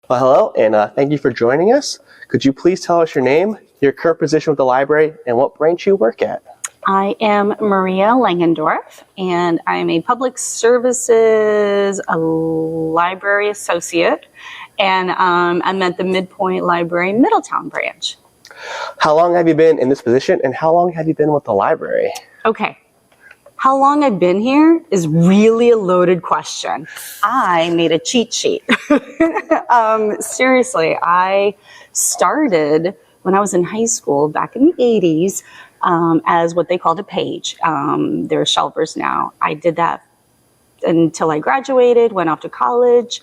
Well, hello, and thank you for joining us. Could you please tell us your name, your current position with the library, and what branch you work at? I am Maria Langendorf, and I'm a public services library associate, and I'm at the MidPointe Library Middletown branch. How long have you been in this position, and how long have you been with the library? Okay. How long I've been here is really a loaded question. I made a cheat sheet. Seriously, I started when I was in high school back in the 80s as what they called a page. They're shelvers now. I did that until I graduated, went off to college,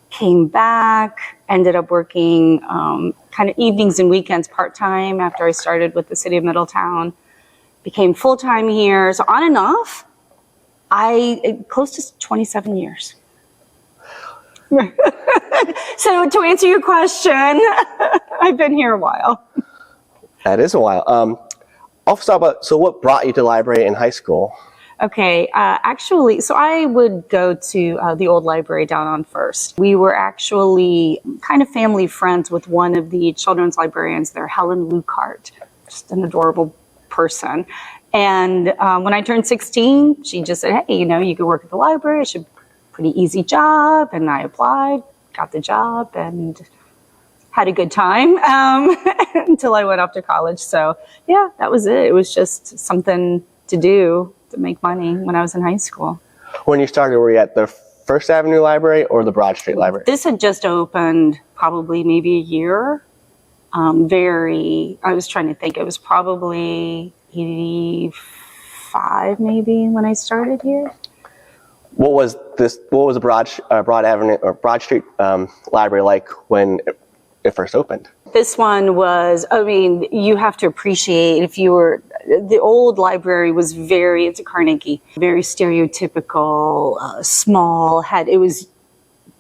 came back, ended up working kind of evenings and weekends part-time after I started with the city of Middletown. Became full-time here, so on and off, close to 27 years. So to answer your question, I've been here a while. That is a while. I'll start about, so what brought you to the library in high school? Okay, actually, so I would go to the old library down on First. We were actually kind of family friends with one of the children's librarians there, Helen Lucart, just an adorable person. And when I turned 16, she just said, hey, you could work at the library. It's a pretty easy job. And I applied, got the job, and had a good time until I went off to college. So yeah, that was it. It was just something to do to make money when I was in high school. When you started, were you at the First Avenue Library or the Broad Street Library? This had just opened probably maybe a year. I was trying to think, it was probably 85 maybe when I started here. What was the Broad Avenue or Broad Street Library like when it first opened? This one was, you have to appreciate the old library was it's a Carnegie, very stereotypical, small, it was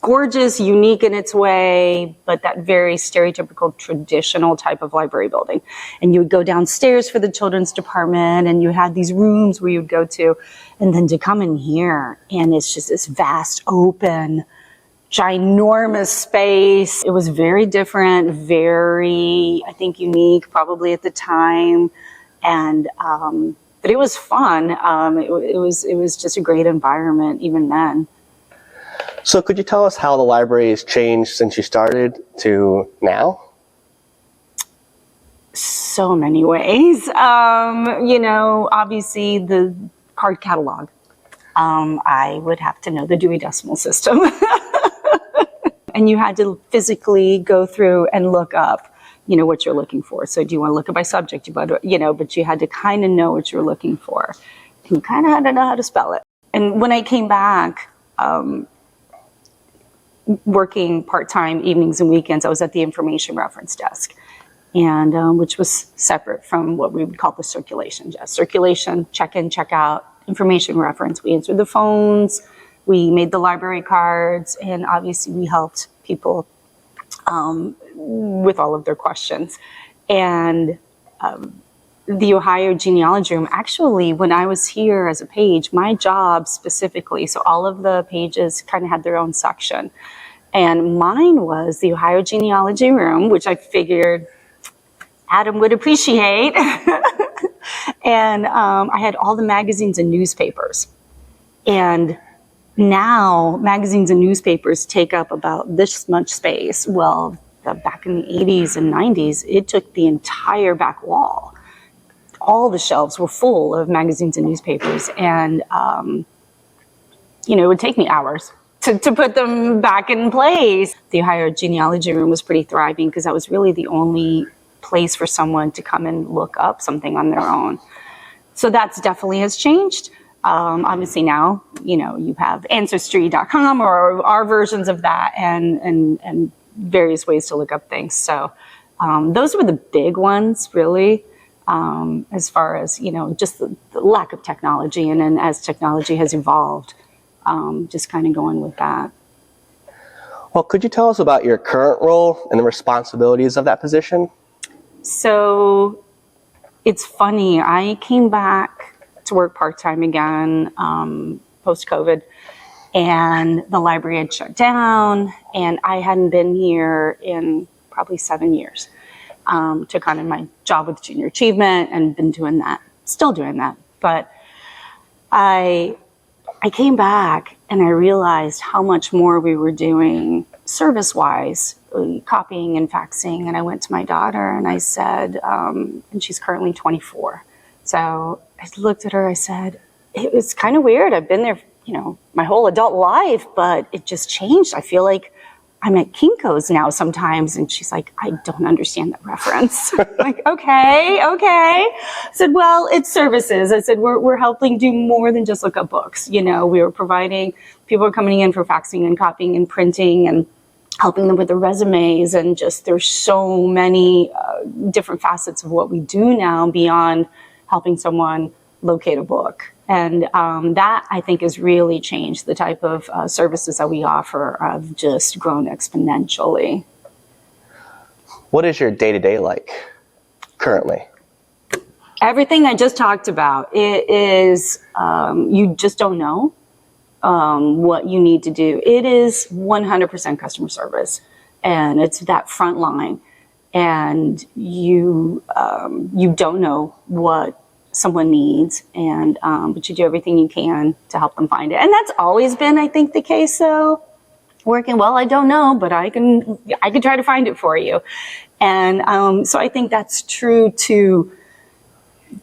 gorgeous, unique in its way, but that very stereotypical traditional type of library building. And you would go downstairs for the children's department, and you had these rooms where you would go to, and then to come in here, and it's just this vast, open, ginormous space. It was very different, very, I think, unique, probably at the time, and but it was fun. It was just a great environment even then. So could you tell us how the library has changed since you started to now? So many ways. Obviously the card catalog. I would have to know the Dewey Decimal System. And you had to physically go through and look up, what you're looking for. So do you want to look up by subject? But you had to kind of know what you're looking for. And you kind of had to know how to spell it. And when I came back, working part-time evenings and weekends, I was at the information reference desk, and which was separate from what we would call the circulation desk. Circulation, check-in, check-out, information reference. We answered the phones, we made the library cards, and obviously we helped people with all of their questions. And the Ohio Genealogy Room, actually, when I was here as a page, my job specifically, so all of the pages kind of had their own section. And mine was the Ohio Genealogy Room, which I figured Adam would appreciate. And I had all the magazines and newspapers. And now magazines and newspapers take up about this much space. Well, back in the 80s and 90s, it took the entire back wall. All the shelves were full of magazines and newspapers, and it would take me hours to put them back in place. The Ohio Genealogy Room was pretty thriving because that was really the only place for someone to come and look up something on their own. So that's definitely has changed. Obviously now, you have Ancestry.com or our versions of that, and various ways to look up things. So those were the big ones, really. As far as, just the lack of technology, and then as technology has evolved, just kind of going with that. Well, could you tell us about your current role and the responsibilities of that position? So it's funny, I came back to work part-time again, post-COVID, and the library had shut down, and I hadn't been here in probably 7 years. Took on my job with junior achievement and been doing that, still doing that. But I came back and I realized how much more we were doing service-wise, copying and faxing. And I went to my daughter and I said, and she's currently 24. So I looked at her, I said, it was kind of weird. I've been there, my whole adult life, but it just changed. I feel like I'm at Kinko's now sometimes. And she's like, I don't understand that reference. I'm like, okay. I said, well, it's services. I said, we're helping do more than just look up books. We were providing, people are coming in for faxing and copying and printing and helping them with their resumes. And just, there's so many different facets of what we do now beyond helping someone locate a book. And that, I think, has really changed. The type of services that we offer have just grown exponentially. What is your day-to-day like currently? Everything I just talked about, it is, you just don't know what you need to do. It is 100% customer service, and it's that front line. And you don't know what someone needs, and but you do everything you can to help them find it. And that's always been, I think, the case. So working, well, I don't know, but I can try to find it for you. And so I think that's true to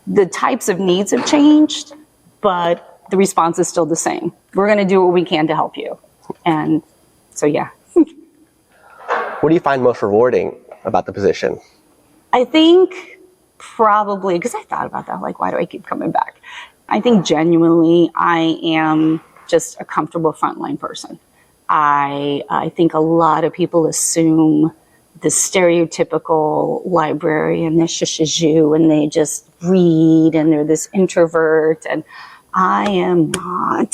the types of needs have changed, but the response is still the same. We're going to do what we can to help you. And so, yeah. What do you find most rewarding about the position? I think probably, because I thought about that, like, why do I keep coming back? I think genuinely I am just a comfortable frontline person. I think a lot of people assume the stereotypical librarian, they're shushazu, and they just read, and they're this introvert, and I am not.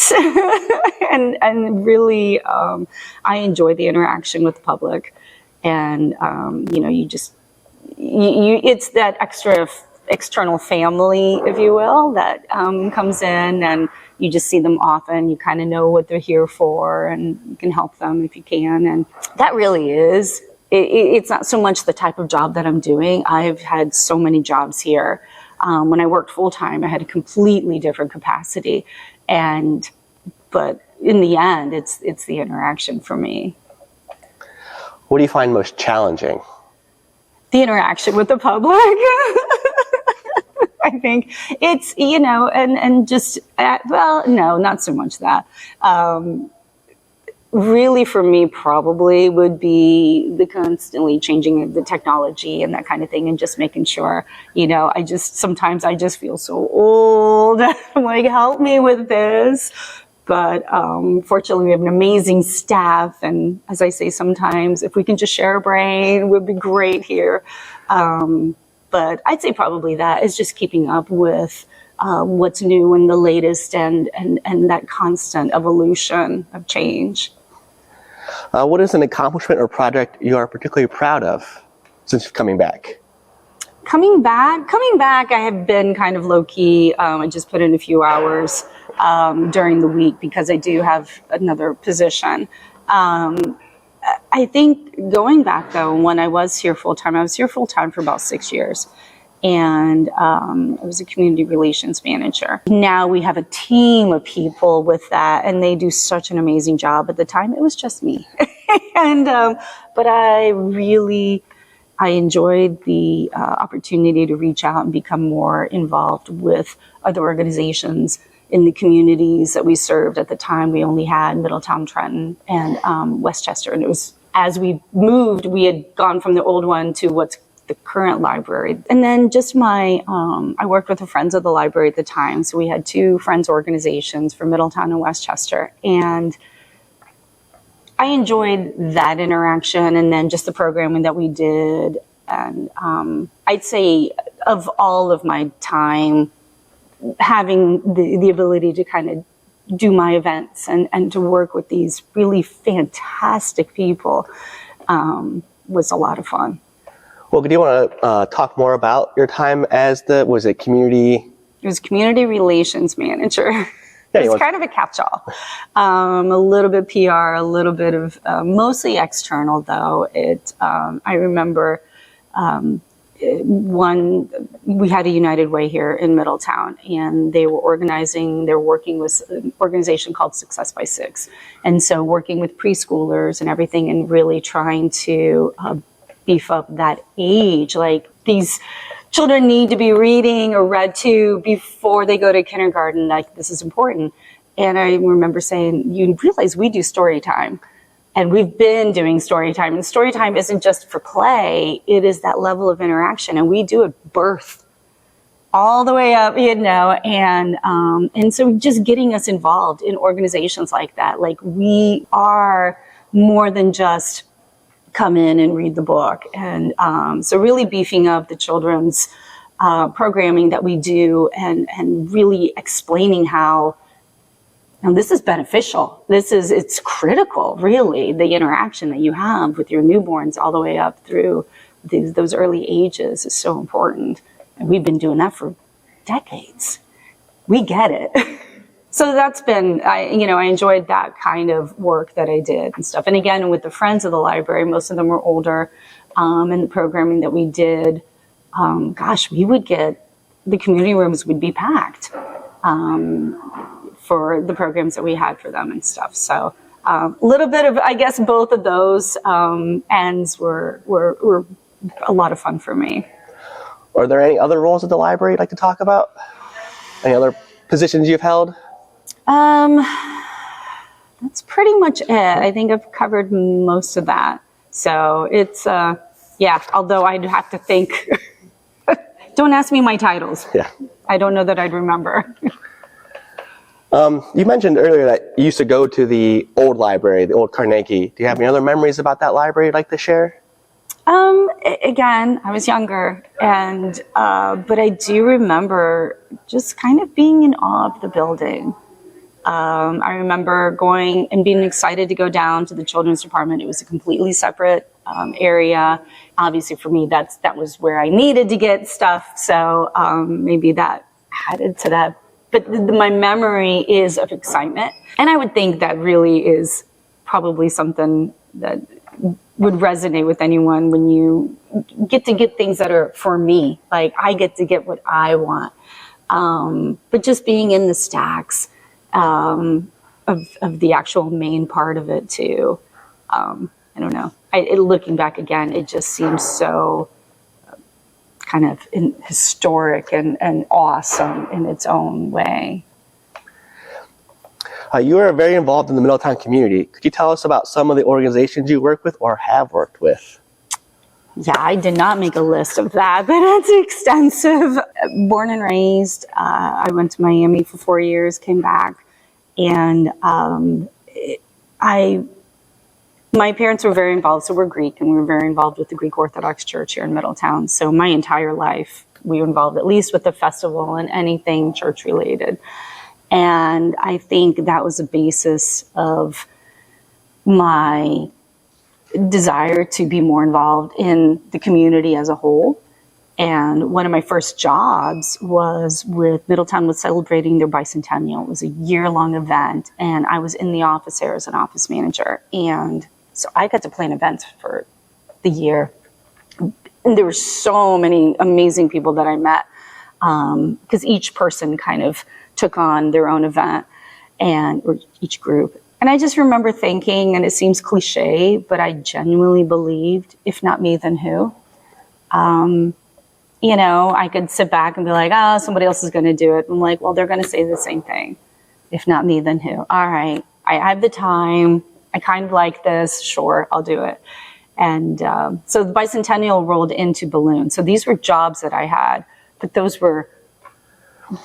and really, I enjoy the interaction with the public. And, it's that external family, if you will, that comes in, and you just see them often. You kind of know what they're here for, and you can help them if you can. And that really is, it's not so much the type of job that I'm doing. I've had so many jobs here. When I worked full-time, I had a completely different capacity. But in the end, it's the interaction for me. What do you find most challenging? The interaction with the public. I think it's, and just, well, no, not so much that. Really for me probably would be the constantly changing of the technology and that kind of thing, and just making sure, sometimes I just feel so old. I'm like, help me with this. But fortunately, we have an amazing staff. And as I say, sometimes if we can just share a brain, it would be great here. But I'd say probably that is just keeping up with what's new and the latest, and that constant evolution of change. What is an accomplishment or project you are particularly proud of since coming back? Coming back, I have been kind of low-key. I just put in a few hours during the week because I do have another position. I think going back, though, when I was here full-time, I was here full-time for about 6 years. And I was a community relations manager. Now we have a team of people with that, and they do such an amazing job. At the time, it was just me. But I enjoyed the opportunity to reach out and become more involved with other organizations in the communities that we served. At the time, we only had Middletown, Trenton, and Westchester. And it was, as we moved, we had gone from the old one to what's the current library. And then just I worked with the Friends of the Library at the time. So we had 2 Friends organizations for Middletown and Westchester. And I enjoyed that interaction, and then just the programming that we did. And I'd say of all of my time, having the ability to kind of do my events and to work with these really fantastic people was a lot of fun. Well, do you want to talk more about your time as community? It was community relations manager. It's kind of a catch-all. A little bit PR, a little bit of mostly external though. I remember we had a United Way here in Middletown, and they were working with an organization called Success by Six. And so working with preschoolers and everything, and really trying to beef up that age. Like, these children need to be reading or read to before they go to kindergarten. Like, this is important. And I remember saying, you realize we do story time. And we've been doing story time. And story time isn't just for play. It is that level of interaction. And we do it birth all the way up, and so just getting us involved in organizations like that. Like, we are more than just come in and read the book. And so really beefing up the children's programming that we do, and really explaining how this is beneficial. It's critical, really, the interaction that you have with your newborns all the way up through those early ages is so important. And we've been doing that for decades. We get it. So that's been, I enjoyed that kind of work that I did and stuff. And again, with the Friends of the Library, most of them were older, and the programming that we did, we would get, the community rooms would be packed for the programs that we had for them and stuff. So a little bit of, I guess, both of those ends were a lot of fun for me. Are there any other roles at the library you'd like to talk about? Any other positions you've held? That's pretty much it. I think I've covered most of that. So it's, although I'd have to think. Don't ask me my titles. Yeah. I don't know that I'd remember. You mentioned earlier that you used to go to the old library, the old Carnegie. Do you have any other memories about that library you'd like to share? Again, I was younger, and but I do remember just kind of being in awe of the building. I remember going and being excited to go down to the children's department. It was a completely separate area. Obviously, for me, that was where I needed to get stuff. So maybe that added to that. But my memory is of excitement, and I would think that really is probably something that would resonate with anyone when you get to get things that are for me. Like, I get to get what I want. But just being in the stacks of the actual main part of it too. I don't know. Looking back again, it just seems so kind of historic and awesome in its own way. You are very involved in the Middletown community. Could you tell us about some of the organizations you work with or have worked with? Yeah, I did not make a list of that, but it's extensive. Born and raised, I went to Miami for 4 years, came back, and my parents were very involved, so we're Greek, and we were very involved with the Greek Orthodox Church here in Middletown. So my entire life, we were involved at least with the festival and anything church related. And I think that was a basis of my desire to be more involved in the community as a whole. And one of my first jobs was with Middletown was celebrating their bicentennial. It was a year-long event, and I was in the office there as an office manager. And so I got to plan events for the year. And there were so many amazing people that I met, because each person kind of took on their own event, or each group. And I just remember thinking, and it seems cliche, but I genuinely believed, if not me, then who? I could sit back and be like, somebody else is going to do it. I'm like, well, they're going to say the same thing. If not me, then who? All right, I have the time. I kind of like this. Sure, I'll do it. And so the bicentennial rolled into balloons. So these were jobs that I had, but the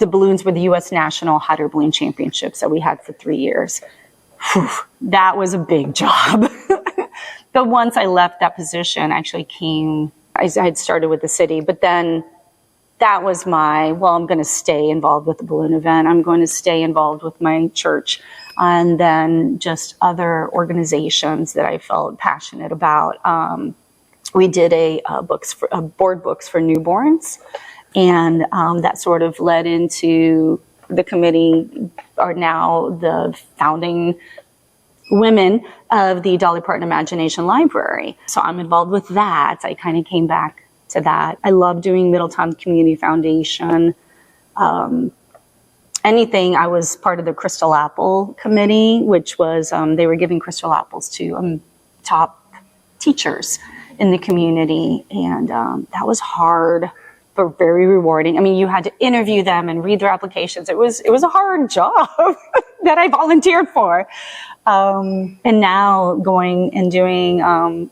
balloons were the U.S. National Hot Air Balloon Championships that we had for 3 years. Whew, that was a big job. But once I left that position, I had started with the city, but then that was I'm going to stay involved with the balloon event. I'm going to stay involved with my church, and then just other organizations that I felt passionate about. We did board books for newborns, and that sort of led into the committee are now the founding women of the Dolly Parton Imagination Library. So I'm involved with that. I kind of came back to that. I love doing Middletown Community Foundation. Anything. I was part of the Crystal Apple Committee, which was, they were giving Crystal Apples to top teachers in the community. And that was hard, but very rewarding. I mean, you had to interview them and read their applications. It was a hard job that I volunteered for. And now going and doing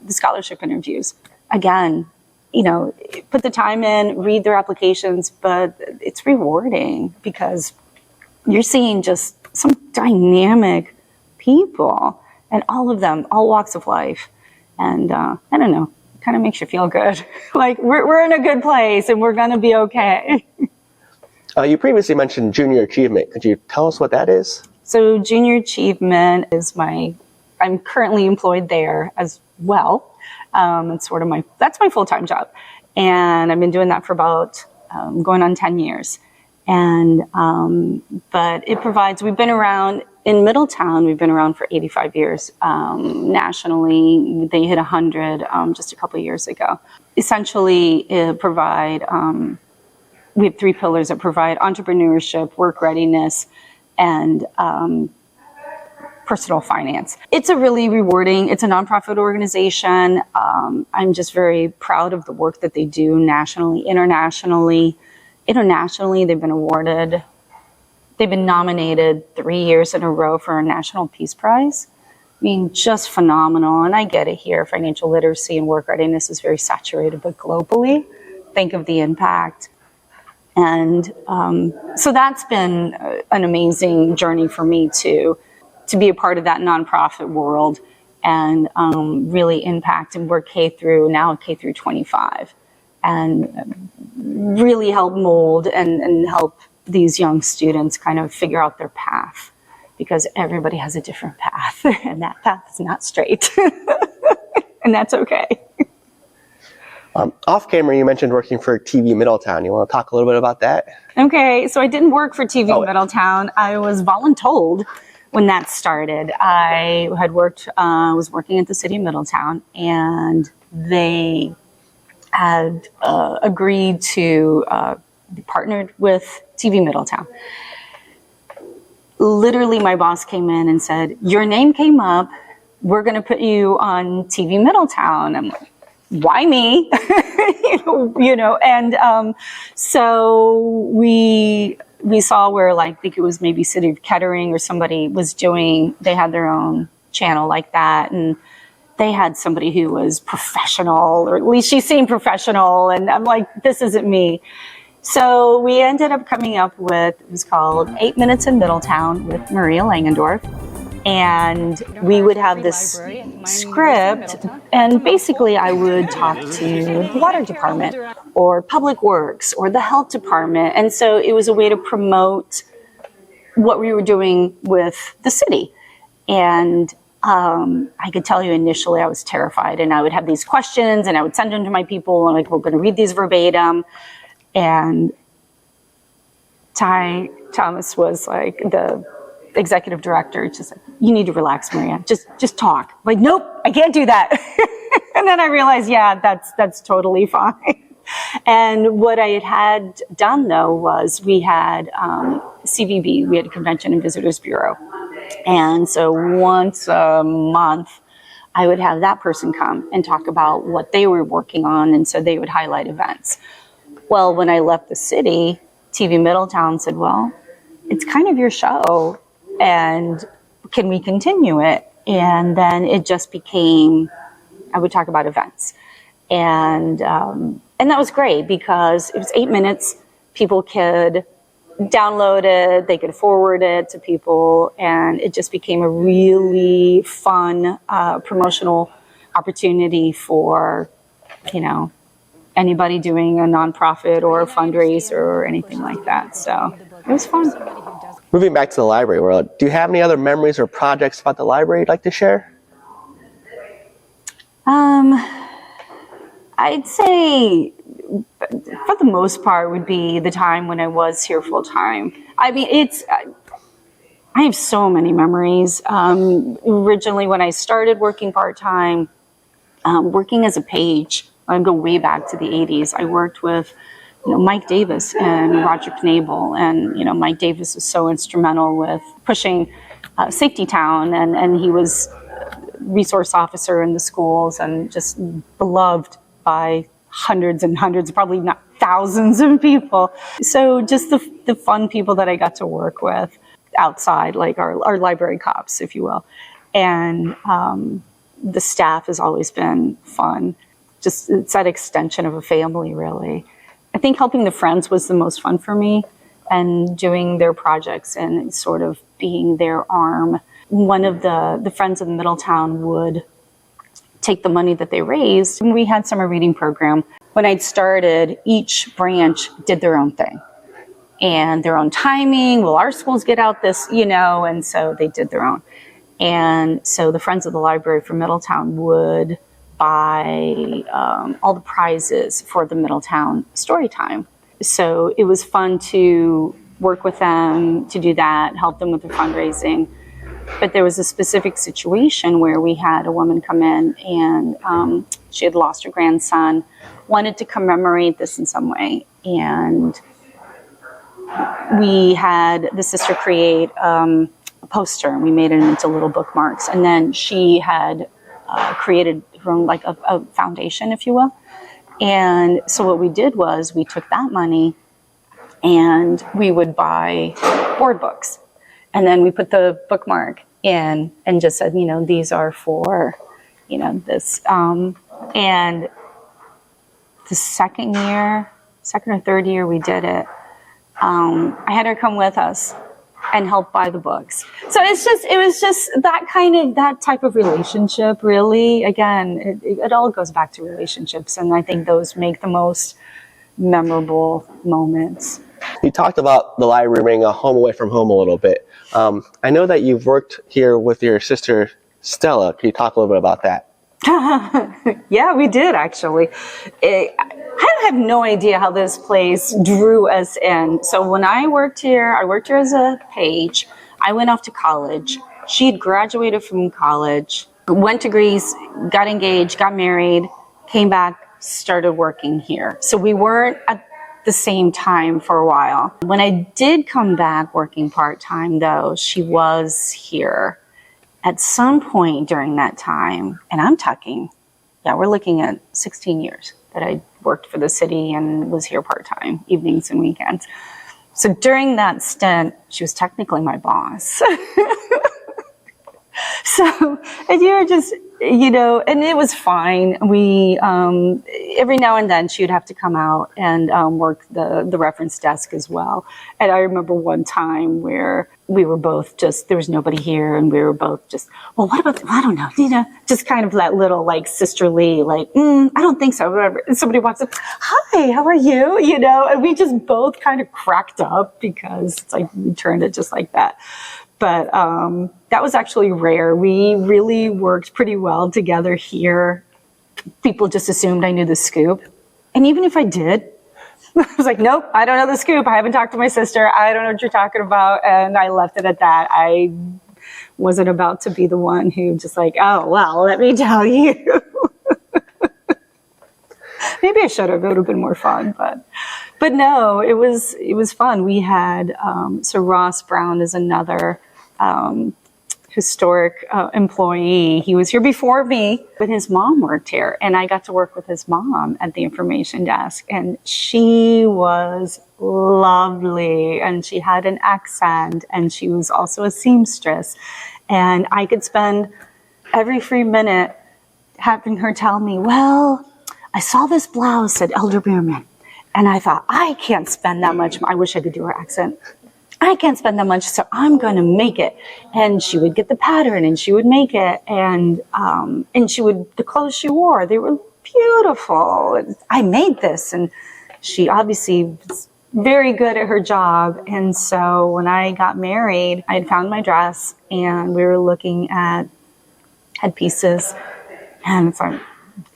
the scholarship interviews. Again, you know, put the time in, read their applications, but it's rewarding because you're seeing just some dynamic people, and all of them, all walks of life. And I don't know, it kind of makes you feel good. Like we're in a good place and we're going to be okay. You previously mentioned Junior Achievement. Could you tell us what that is? So Junior Achievement is I'm currently employed there as well. It's sort of that's my full-time job. And I've been doing that for about going on 10 years. And, but it provides, we've been around in Middletown, we've been around for 85 years. Nationally, they hit 100 just a couple of years ago. Essentially, it provide, we have 3 pillars that provide entrepreneurship, work readiness, and personal finance. It's a really rewarding, it's a nonprofit organization. I'm just very proud of the work that they do nationally, internationally. Internationally, they've been nominated 3 years in a row for a National Peace Prize. I mean, just phenomenal. And I get it here. Financial literacy and work readiness is very saturated, but globally, think of the impact. And so that's been an amazing journey for me to be a part of that nonprofit world and really impact and work K through 25. And really help mold and help these young students kind of figure out their path, because everybody has a different path and that path is not straight. And that's okay. Off camera, you mentioned working for TV Middletown. You want to talk a little bit about that? Okay, so I didn't work for TV Middletown. I was voluntold when that started. I had was working at the city of Middletown, and they had agreed to be partnered with TV Middletown. Literally, my boss came in and said, "Your name came up. We're going to put you on TV Middletown." I'm like, "Why me?" you know. And so we saw where, like, I think it was maybe City of Kettering or somebody was doing. They had their own channel like that, and they had somebody who was professional, or at least she seemed professional. And I'm like, this isn't me. So we ended up coming up with, it was called 8 Minutes in Middletown with Maria Langendorf. And we would have this script, and basically I would talk to the water department or public works or the health department. And so it was a way to promote what we were doing with the city. And I could tell you initially I was terrified, and I would have these questions and I would send them to my people and like, we're going to read these verbatim. And Ty Thomas was like the executive director, just like, "You need to relax, Maria. Just talk." I'm like, "Nope, I can't do that." And then I realized, yeah, that's totally fine. And what I had done though was we had CVB, we had a Convention and Visitors Bureau. And so once a month, I would have that person come and talk about what they were working on. And so they would highlight events. Well, when I left the city, TV Middletown said, "Well, it's kind of your show, and can we continue it?" And then it just became, I would talk about events. And that was great because it was 8 minutes. People could download it, they could forward it to people, and it just became a really fun promotional opportunity for, you know, anybody doing a nonprofit or a fundraiser or anything like that. So it was fun. Moving back to the library world, do you have any other memories or projects about the library you'd like to share? I'd say for the most part would be the time when I was here full time. I mean, I have so many memories. Originally, when I started working part-time, working as a page, I go way back to the 80s. I worked with Mike Davis and Roger Knable. And, Mike Davis was so instrumental with pushing Safety Town. And he was resource officer in the schools and just beloved by hundreds and hundreds, probably not thousands of people. So just the fun people that I got to work with outside, like our library cops, if you will. And the staff has always been fun. Just it's that extension of a family, really. I think helping the friends was the most fun for me, and doing their projects and sort of being their arm. One of the friends in Middletown would take the money that they raised, and we had summer reading program. When I'd started, each branch did their own thing and their own timing. Well, our schools get out this, and so they did their own. And so the Friends of the Library for Middletown would buy all the prizes for the Middletown story time. So it was fun to work with them to do that, help them with the fundraising. But there was a specific situation where we had a woman come in and she had lost her grandson, wanted to commemorate this in some way. And we had the sister create a poster, and we made it into little bookmarks. And then she had created her own, like a foundation, if you will. And so what we did was we took that money and we would buy board books. And then we put the bookmark in and just said, these are for, this. And the second or third year we did it, I had her come with us and help buy the books. So it was just that type of relationship, really. Again, it all goes back to relationships. And I think those make the most memorable moments. You talked about the library being a home away from home a little bit. I know that you've worked here with your sister, Stella. Can you talk a little bit about that? Yeah, we did, actually. I have no idea how this place drew us in. So when I worked here as a page. I went off to college. She had graduated from college, went to Greece, got engaged, got married, came back, started working here. So we weren't at the same time for a while. When I did come back working part-time, though, she was here. At some point during that time, and I'm talking, we're looking at 16 years that I worked for the city and was here part-time, evenings and weekends. So during that stint, she was technically my boss. So, and and it was fine. We, every now and then she would have to come out and work the reference desk as well. And I remember one time where we were both there was nobody here, and we were both just, well, what about, I don't know, just kind of that little like sisterly, like, I don't think so, whatever. And somebody walks up, hi, how are you? And we just both kind of cracked up because it's like we turned it just like that. But that was actually rare. We really worked pretty well together here. People just assumed I knew the scoop. And even if I did, I was like, nope, I don't know the scoop. I haven't talked to my sister. I don't know what you're talking about. And I left it at that. I wasn't about to be the one who just like, oh, well, let me tell you. Maybe I should have. It would have been more fun. But no, it was fun. We had, so Ross Brown is another historic employee. He was here before me, but his mom worked here, and I got to work with his mom at the information desk, and she was lovely, and she had an accent, and she was also a seamstress, and I could spend every free minute having her tell me, well, I saw this blouse at Elder Beerman, and I thought, I can't spend that much. I wish I could do her accent. I can't spend that much, so I'm going to make it. And she would get the pattern, and she would make it. And the clothes she wore, they were beautiful. I made this. And she obviously was very good at her job. And so when I got married, I had found my dress, and we were looking at headpieces. And it's like,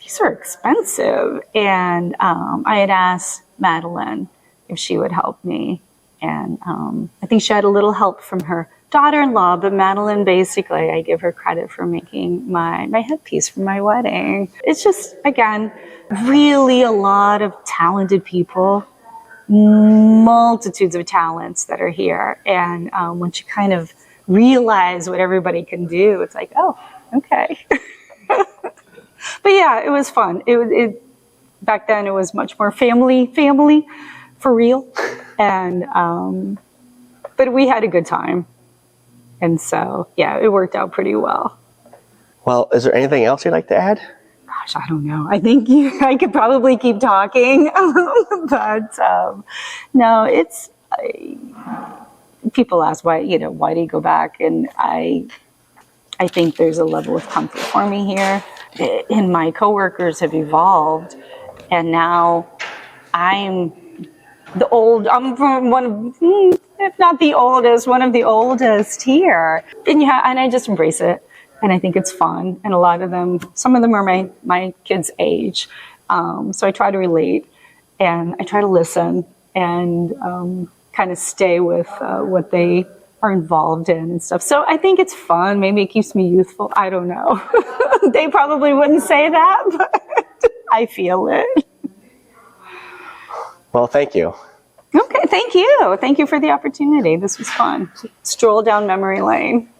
these are expensive. And I had asked Madeline if she would help me. And I think she had a little help from her daughter-in-law, but Madeline, basically, I give her credit for making my headpiece for my wedding. It's just, again, really a lot of talented people, multitudes of talents that are here. And once you kind of realize what everybody can do, it's like, oh, okay. But yeah, it was fun. Back then, it was much more family for real. And but we had a good time. And so, yeah, it worked out pretty well. Well, is there anything else you'd like to add? Gosh, I don't know. I think I could probably keep talking. But no, it's... people ask why do you go back? And I think there's a level of comfort for me here. And my coworkers have evolved. And now I'm if not the oldest, one of the oldest here. And and I just embrace it. And I think it's fun. And a lot of them, some of them are my kids' age. So I try to relate and I try to listen and kind of stay with what they are involved in and stuff. So I think it's fun. Maybe it keeps me youthful. I don't know. They probably wouldn't say that, but I feel it. Well, thank you. Okay, thank you. Thank you for the opportunity. This was fun. Stroll down memory lane.